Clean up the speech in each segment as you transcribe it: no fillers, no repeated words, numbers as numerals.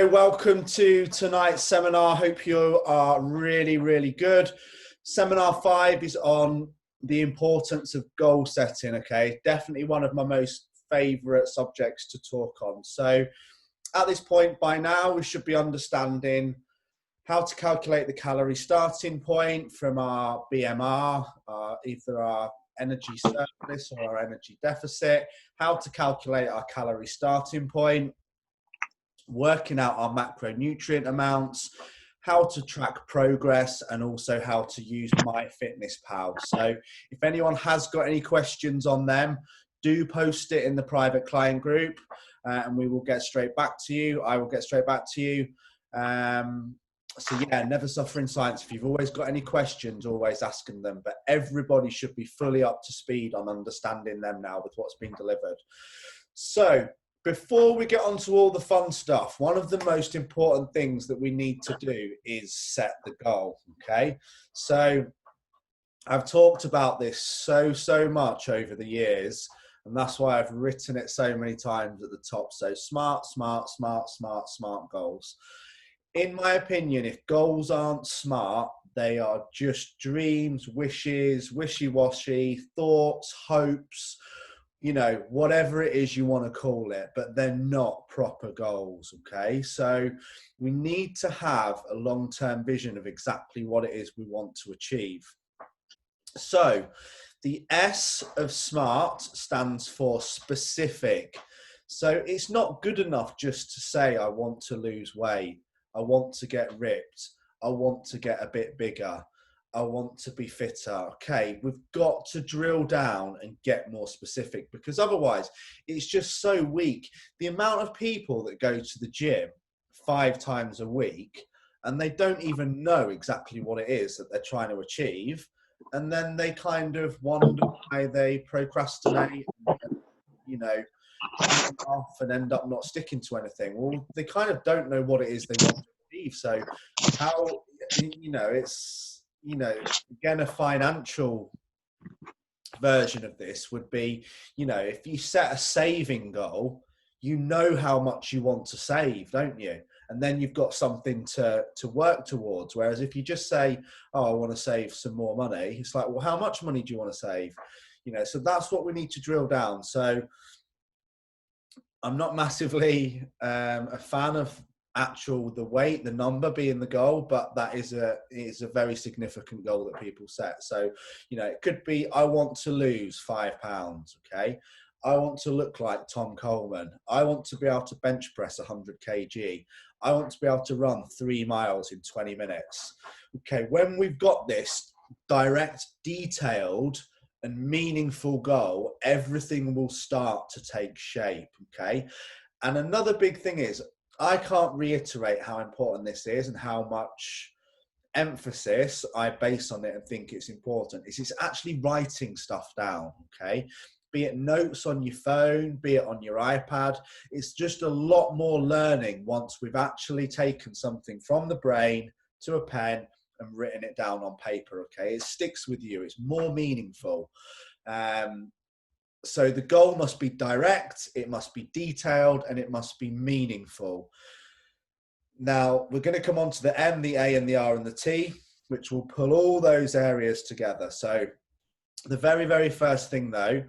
So welcome to tonight's seminar. Hope you are really good. Seminar 5 is on the importance of goal setting. Okay, definitely one of my most favorite subjects to talk on. So at this point by now, we should be understanding how to calculate the calorie starting point from our BMR, either our energy surplus or our energy deficit, how to calculate our calorie starting point, working out our macronutrient amounts, how to track progress, and also how to use MyFitnessPal. So if anyone has got any questions on them, do post it in the private client group and we will get straight back to you. I will get straight back to you. So yeah, never suffer in science. If you've always got any questions, always asking them, but everybody should be fully up to speed on understanding them now with what's been delivered. So before we get on to all the fun stuff, one of the most important things that we need to do is set the goal, okay? So I've talked about this so much over the years, and that's why I've written it so many times at the top. So smart goals. In my opinion, if goals aren't smart, they are just dreams, wishes, wishy-washy, thoughts, hopes, you know, whatever it is you want to call it, but they're not proper goals, okay? So we need to have a long-term vision of exactly what it is we want to achieve. So the S of SMART stands for specific. So it's not good enough just to say, I want to lose weight. I want to get ripped. I want to get a bit bigger. I want to be fitter. Okay, we've got to drill down and get more specific, because otherwise it's just so weak. The amount of people that go to the gym 5 times a week and they don't even know exactly what it is that they're trying to achieve, and then they kind of wonder why they procrastinate and, you know, off and end up not sticking to anything. Well, they kind of don't know what it is they want to achieve. So how, you know, it's, you know, again, a financial version of this would be, you know, if you set a saving goal, you know how much you want to save, don't you? And then you've got something to work towards. Whereas if you just say, oh, I want to save some more money, it's like, well, how much money do you want to save? You know, so that's what we need to drill down. So I'm not massively a fan of the weight, the number being the goal, but that is a very significant goal that people set. So, you know, it could be, I want to lose 5 pounds. Okay. I want to look like Tom Coleman. I want to be able to bench press 100 kg. I want to be able to run 3 miles in 20 minutes. Okay. When we've got this direct, detailed, and meaningful goal, everything will start to take shape, okay? And another big thing is, I can't reiterate how important this is and how much emphasis I base on it and think it's important. It's actually writing stuff down, okay? Be it notes on your phone, be it on your iPad. It's just a lot more learning once we've actually taken something from the brain to a pen and written it down on paper, okay? It sticks with you. It's more meaningful. So the goal must be direct, it must be detailed, and it must be meaningful. Now, we're going to come on to the M, the A, and the R, and the T, which will pull all those areas together. So the very first thing, though,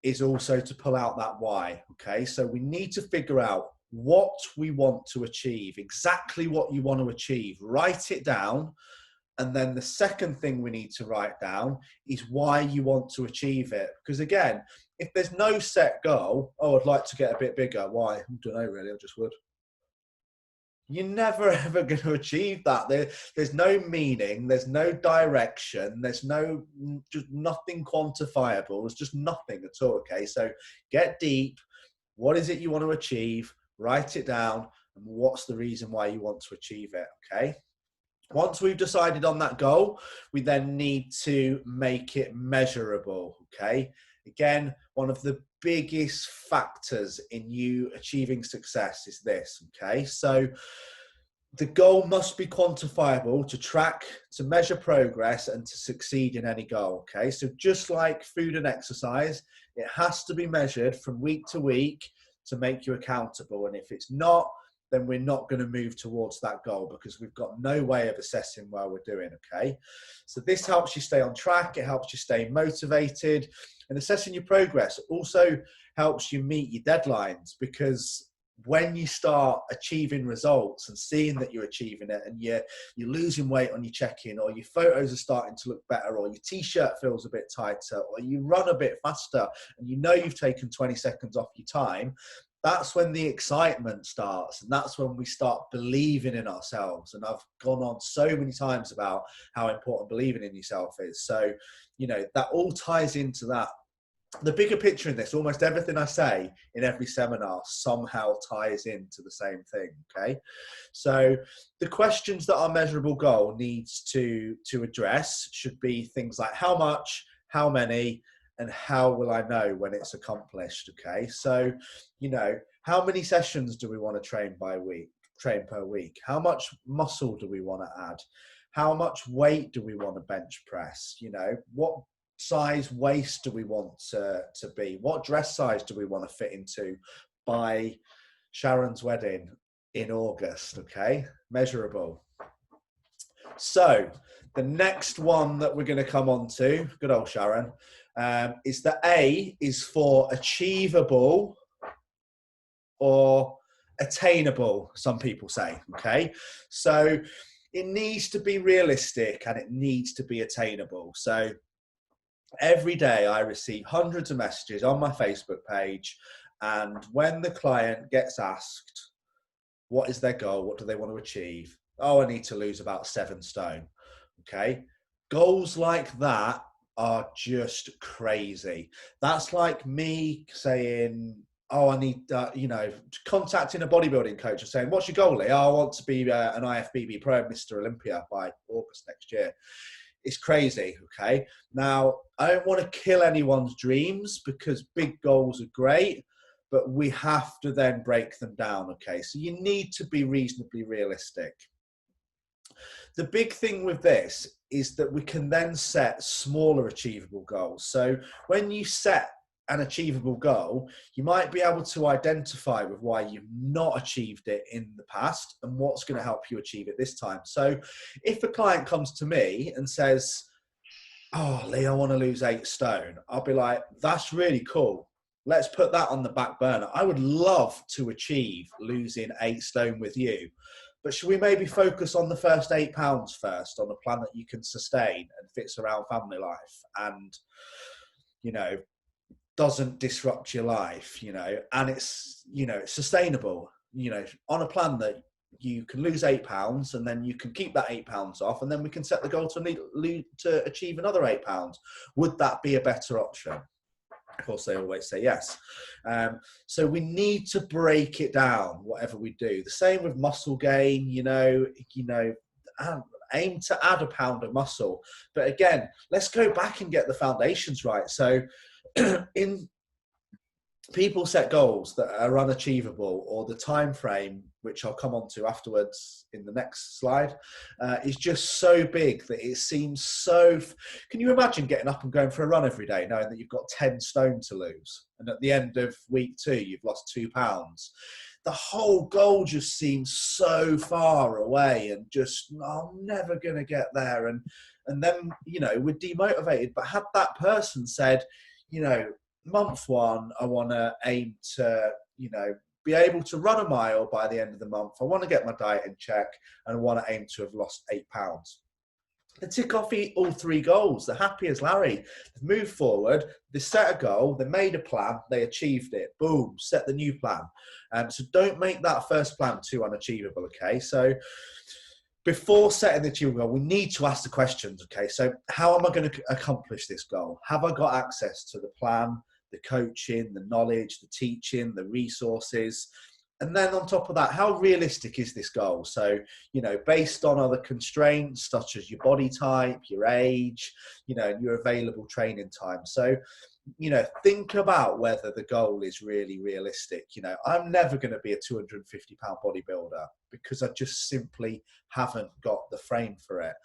is also to pull out that why, okay? So we need to figure out what we want to achieve, exactly what you want to achieve. Write it down. And then the second thing we need to write down is why you want to achieve it. Because again, if there's no set goal, oh, I'd like to get a bit bigger. Why? I don't know really, I just would. You're never ever going to achieve that. There's no meaning, there's no direction, there's just nothing quantifiable. There's just nothing at all, okay? So get deep. What is it you want to achieve? Write it down. And what's the reason why you want to achieve it, okay? Once we've decided on that goal, we then need to make it measurable, okay? Again, one of the biggest factors in you achieving success is this, okay? So the goal must be quantifiable to track, to measure progress, and to succeed in any goal, okay? So just like food and exercise, it has to be measured from week to week to make you accountable. And if it's not, then we're not going to move towards that goal because we've got no way of assessing where we're doing, okay? So this helps you stay on track. It helps you stay motivated. And assessing your progress also helps you meet your deadlines, because when you start achieving results and seeing that you're achieving it, and you're losing weight on your check-in, or your photos are starting to look better, or your t-shirt feels a bit tighter, or you run a bit faster and you know you've taken 20 seconds off your time, that's when the excitement starts, and that's when we start believing in ourselves. And I've gone on so many times about how important believing in yourself is. So, you know, that all ties into that. The bigger picture in this, almost everything I say in every seminar somehow ties into the same thing, okay? So the questions that our measurable goal needs to address should be things like how much, how many, and how will I know when it's accomplished, okay? So, you know, how many sessions do we want to train per week? How much muscle do we want to add? How much weight do we want to bench press? You know, what size waist do we want to be? What dress size do we want to fit into by Sharon's wedding in August, okay? Measurable. So the next one that we're going to come on to, good old Sharon, is the A is for achievable or attainable, some people say, okay? So it needs to be realistic and it needs to be attainable. So every day I receive hundreds of messages on my Facebook page, and when the client gets asked, what is their goal? What do they want to achieve? Oh, I need to lose about 7 stone. Okay. Goals like that are just crazy. That's like me saying, oh, I need, you know, contacting a bodybuilding coach and saying, what's your goal, Lee? Oh, I want to be an IFBB Pro, Mr. Olympia by August next year. It's crazy, okay? Now, I don't want to kill anyone's dreams, because big goals are great, but we have to then break them down, okay? So you need to be reasonably realistic. The big thing with this is that we can then set smaller achievable goals. So when you set an achievable goal, you might be able to identify with why you've not achieved it in the past and what's going to help you achieve it this time. So if a client comes to me and says, oh, Lee, I want to lose 8 stone, I'll be like, that's really cool. Let's put that on the back burner. I would love to achieve losing 8 stone with you. But should we maybe focus on the first 8 pounds first, on a plan that you can sustain and fits around family life and, you know, doesn't disrupt your life, you know, and it's, you know, it's sustainable, you know, on a plan that you can lose 8 pounds and then you can keep that 8 pounds off, and then we can set the goal to achieve another 8 pounds. Would that be a better option? Of course, they always say yes. So we need to break it down, whatever we do. The same with muscle gain, you know, aim to add a pound of muscle. But again, let's go back and get the foundations right. So in people set goals that are unachievable, or the time frame, which I'll come on to afterwards in the next slide, is just so big that it seems so. Can you imagine getting up and going for a run every day knowing that you've got 10 stone to lose, and at the end of week 2 you've lost 2 pounds? The whole goal just seems so far away, and just, I'm never going to get there. And then, you know, we're demotivated. But had that person said, you know, month 1, I want to aim to, you know, be able to run a mile by the end of the month. I want to get my diet in check, and I want to aim to have lost 8 pounds. They tick off all 3 goals. They're happy as Larry. They've moved forward. They set a goal. They made a plan. They achieved it. Boom, set the new plan. So don't make that first plan too unachievable, okay? So before setting the achievable goal, we need to ask the questions, okay? So how am I going to accomplish this goal? Have I got access to the plan, the coaching, the knowledge, the teaching, the resources? And then on top of that, how realistic is this goal? So, you know, based on other constraints such as your body type, your age, you know, your available training time. So, you know, think about whether the goal is really realistic. You know, I'm never going to be a 250-pound bodybuilder because I just simply haven't got the frame for it.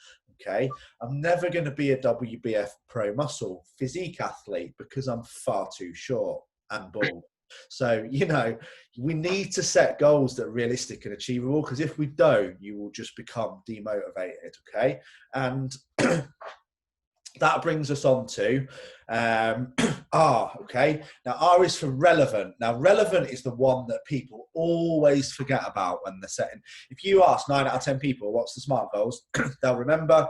Okay. I'm never going to be a WBF pro muscle physique athlete because I'm far too short and bald. So, we need to set goals that are realistic and achievable, because if we don't, you will just become demotivated. Okay. And that brings us on to R. Okay. Now, R is for relevant. Now, relevant is the one that people always forget about when they're setting. If you ask 9 out of 10 people, what's the SMART goals? They'll remember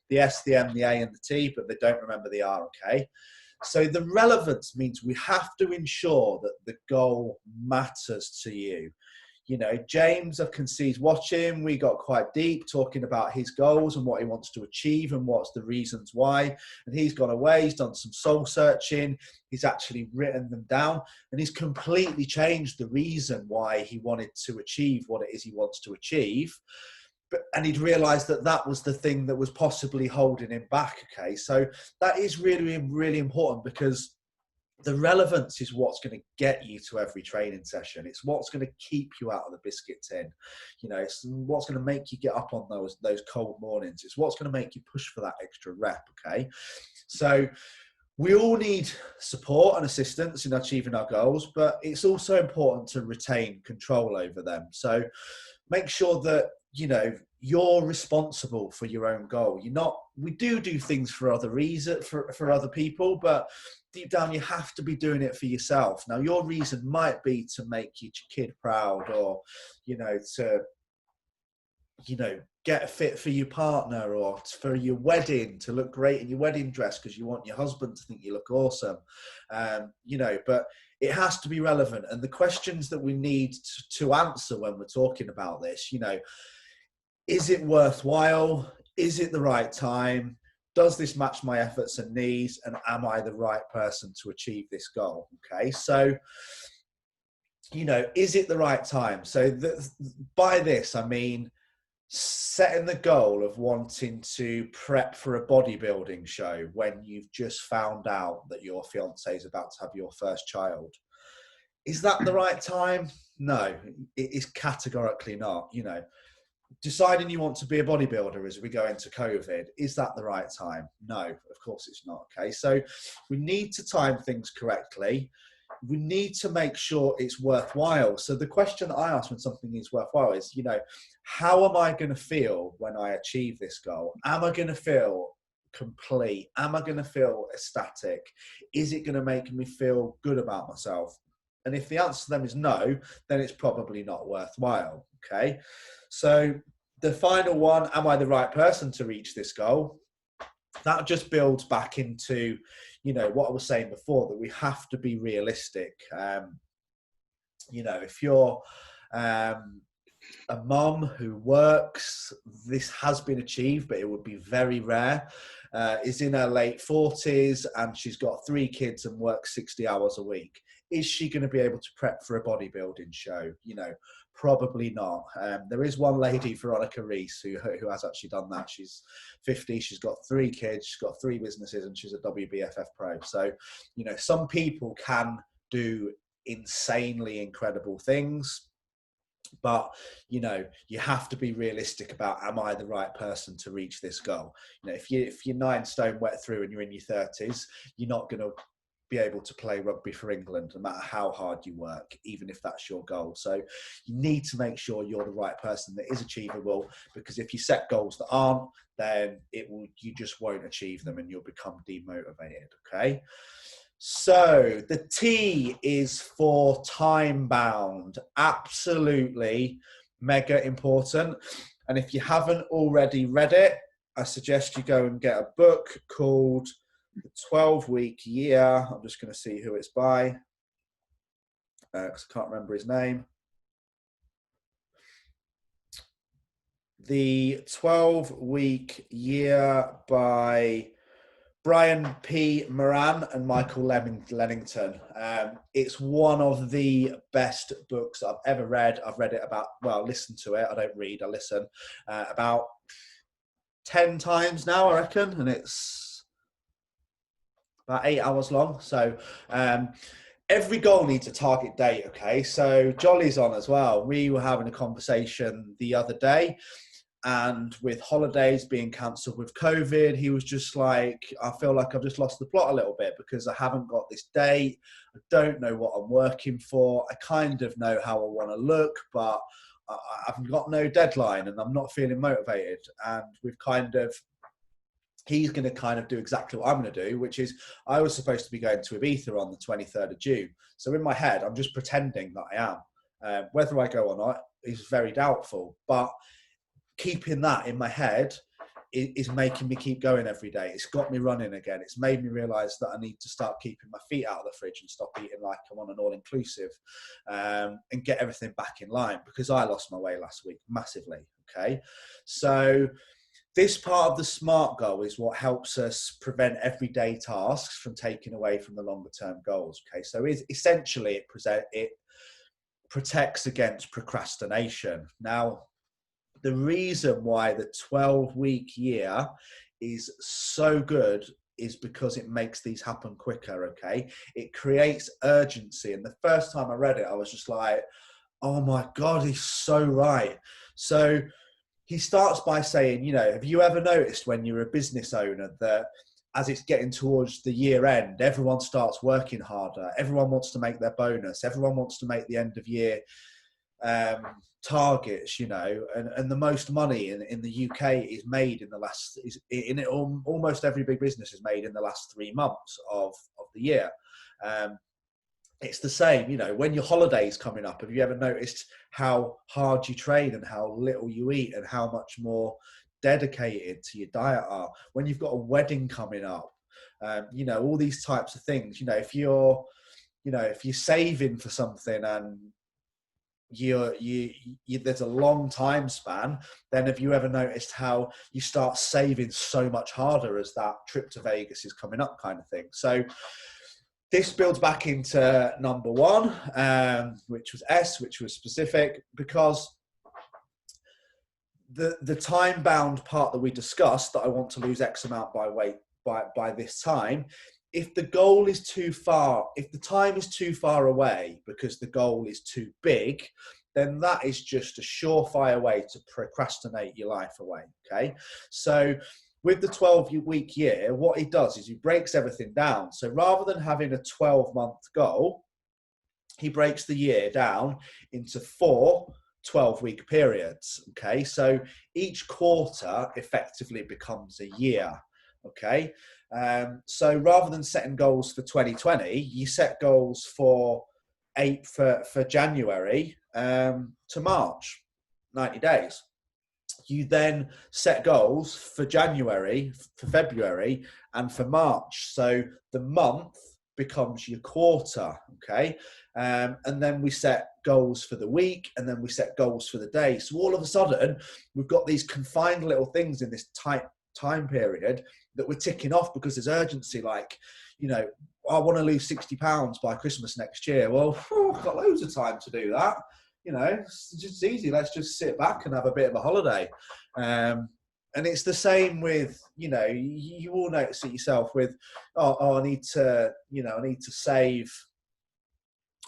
the S, the M, the A, and the T, but they don't remember the R. Okay. So the relevance means we have to ensure that the goal matters to you. James, I can see he's watching. We got quite deep talking about his goals and what he wants to achieve and what's the reasons why. And he's gone away. He's done some soul searching. He's actually written them down, and he's completely changed the reason why he wanted to achieve what it is he wants to achieve. And he'd realized that that was the thing that was possibly holding him back. Okay. So that is really, really important, because the relevance is what's going to get you to every training session. It's what's going to keep you out of the biscuit tin. It's what's going to make you get up on those cold mornings. It's what's going to make you push for that extra rep. Okay. So we all need support and assistance in achieving our goals, but it's also important to retain control over them. So make sure that, you're responsible for your own goal. We do things for other reasons, for other people, but deep down, you have to be doing it for yourself. Now, your reason might be to make your kid proud, or, to, get fit for your partner, or for your wedding, to look great in your wedding dress because you want your husband to think you look awesome. But it has to be relevant. And the questions that we need to answer when we're talking about this, is it worthwhile? Is it the right time? Does this match my efforts and needs? And am I the right person to achieve this goal? Okay. So, is it the right time? So by this, I mean, setting the goal of wanting to prep for a bodybuilding show when you've just found out that your fiance is about to have your first child. Is that the right time? No, it is categorically not. Deciding you want to be a bodybuilder as we go into COVID, is that the right time? No, of course it's not. Okay. So we need to time things correctly. We need to make sure it's worthwhile. So the question that I ask when something is worthwhile is, how am I going to feel when I achieve this goal? Am I going to feel complete? Am I going to feel ecstatic? Is it going to make me feel good about myself? And if the answer to them is no, then it's probably not worthwhile. Okay. So the final one, am I the right person to reach this goal? That just builds back into, what I was saying before, that we have to be realistic. If you're a mum who works, this has been achieved, but it would be very rare, is in her late 40s and she's got 3 kids and works 60 hours a week. Is she going to be able to prep for a bodybuilding show? Probably not. There is one lady, Veronica Reese, who has actually done that. She's 50. She's got 3 kids. She's got 3 businesses, and she's a WBFF pro. So, some people can do insanely incredible things, but you have to be realistic about, am I the right person to reach this goal? If you're 9 stone wet through and you're in your 30s, you're not going to be able to play rugby for England, no matter how hard you work, even if that's your goal. So you need to make sure you're the right person that is achievable, because if you set goals that aren't, then you just won't achieve them and you'll become demotivated. Okay. So the T is for time bound. Absolutely mega important. And if you haven't already read it, I suggest you go and get a book called The 12-Week Year. I'm just going to see who it's by, because I can't remember his name. The 12-Week Year by Brian P. Moran and Michael Lennington. It's one of the best books I've ever read. I've read it listened to it. I don't read, I listen. About 10 times now, I reckon. And it's about 8 hours long. So every goal needs a target date, okay? So Jolly's on as well. We were having a conversation the other day, And with holidays being cancelled with COVID, he was just like, I feel like I've just lost the plot a little bit because I haven't got this date. I don't know what I'm working for. I kind of know how I want to look, but I've got no deadline and I'm not feeling motivated. And we've kind of, he's going to kind of do exactly what I'm going to do, which is I was supposed to be going to Ibiza on the 23rd of June. So in my head, I'm just pretending that I am. Whether I go or not is very doubtful, but keeping that in my head is making me keep going every day. It's got me running again. It's made me realize that I need to start keeping my feet out of the fridge and stop eating like I'm on an all-inclusive, and get everything back in line, because I lost my way last week massively. Okay. So this part of the SMART goal is what helps us prevent everyday tasks from taking away from the longer term goals. Okay. So essentially it protects against procrastination. Now, the reason why the 12-week year is so good is because it makes these happen quicker, okay? It creates urgency. And the first time I read it, I was just like, oh my God, he's so right. So he starts by saying, you know, have you ever noticed when you're a business owner that as it's getting towards the year end, everyone starts working harder. Everyone wants to make their bonus. Everyone wants to make the end of year targets, you know, and the most money in the UK is made in the last, almost every big business is made in the last 3 months of the year. It's the same, you know, when your holiday's coming up, have you ever noticed how hard you train and how little you eat and how much more dedicated to your diet are? When you've got a wedding coming up, you know, all these types of things, you know, if you're saving for something and there's a long time span, then have you ever noticed how you start saving so much harder as that trip to Vegas is coming up, kind of thing? So this builds back into number one, which was S, which was specific, because the time bound part that we discussed, that I want to lose X amount by this time, if the goal is too far, if the time is too far away because the goal is too big, then that is just a surefire way to procrastinate your life away. Okay. So with the 12-week year, what he does is he breaks everything down. So rather than having a 12-month goal, he breaks the year down into 4 12-week periods. Okay. So each quarter effectively becomes a year. Okay. So rather than setting goals for 2020, you set goals for January to March, 90 days. You then set goals for January, for February, and for March. So the month becomes your quarter, okay? And then we set goals for the week, and then we set goals for the day. So all of a sudden, we've got these confined little things in this tight time period that we're ticking off because there's urgency. Like, you know, I want to lose 60 pounds by Christmas next year. Well, I've got loads of time to do that. You know, it's just easy. Let's just sit back and have a bit of a holiday. And it's the same with, you know, you all notice it yourself with, I need to save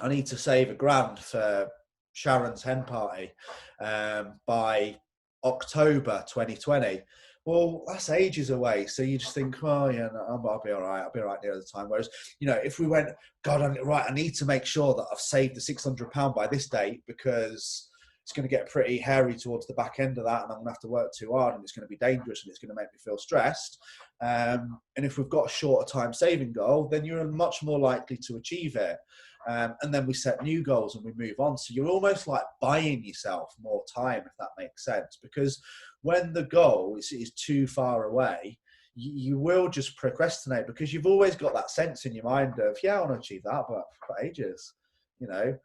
£1,000 for Sharon's hen party by October 2020. Well, that's ages away. So you just think, oh yeah, no, I'll be all right. I'll be all right near the time. Whereas, you know, if we went, God, I need to make sure that I've saved the £600 by this date because it's going to get pretty hairy towards the back end of that, and I'm going to have to work too hard, and it's going to be dangerous, and it's going to make me feel stressed. And if we've got a shorter time saving goal, then you're much more likely to achieve it. And then we set new goals and we move on. So you're almost like buying yourself more time, if that makes sense. Because when the goal is too far away, you will just procrastinate because you've always got that sense in your mind of, yeah, I want to achieve that, but for ages. You know,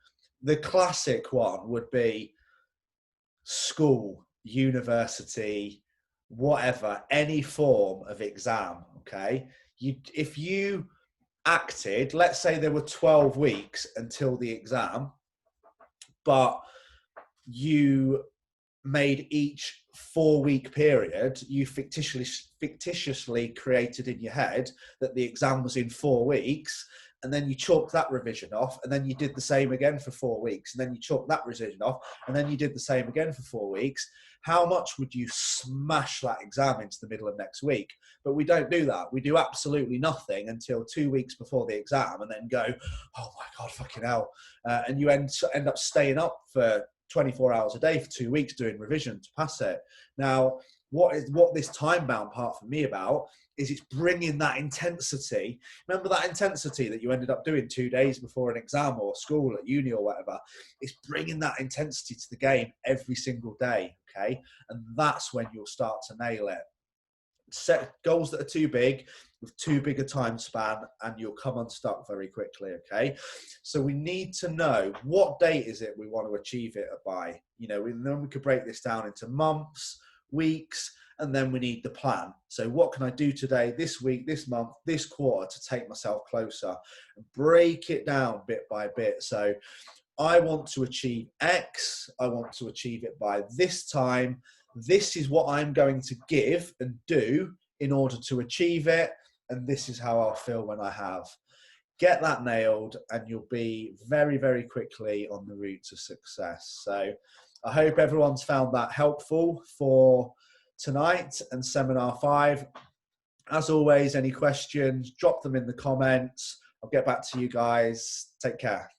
the classic one would be school, university, whatever, any form of exam. Okay. If you acted, let's say there were 12 weeks until the exam, but you made each 4-week period, you fictitiously created in your head that the exam was in 4 weeks, and then you chalked that revision off, and then you did the same again for 4 weeks, and then you chalked that revision off, and then you did the same again for 4 weeks. how much would you smash that exam into the middle of next week? But we don't do that. We do absolutely nothing until 2 weeks before the exam and then go, oh my God, fucking hell. And you end up staying up for 24 hours a day for 2 weeks doing revision to pass it. Now, what this time-bound part for me about is it's bringing that intensity. Remember that intensity that you ended up doing 2 days before an exam or school at uni or whatever? It's bringing that intensity to the game every single day, okay? And that's when you'll start to nail it. Set goals that are too big with too big a time span and you'll come unstuck very quickly, okay? So we need to know what date is it we want to achieve it by. You know, then we could break this down into months, weeks, and then we need the plan. So what can I do today, this week, this month, this quarter to take myself closer and break it down bit by bit. So I want to achieve X. I want to achieve it by this time. This is what I'm going to give and do in order to achieve it. And this is how I'll feel when I have. Get that nailed and you'll be very, very quickly on the route to success. So I hope everyone's found that helpful for tonight and Seminar 5. As always, any questions, drop them in the comments. I'll get back to you guys. Take care.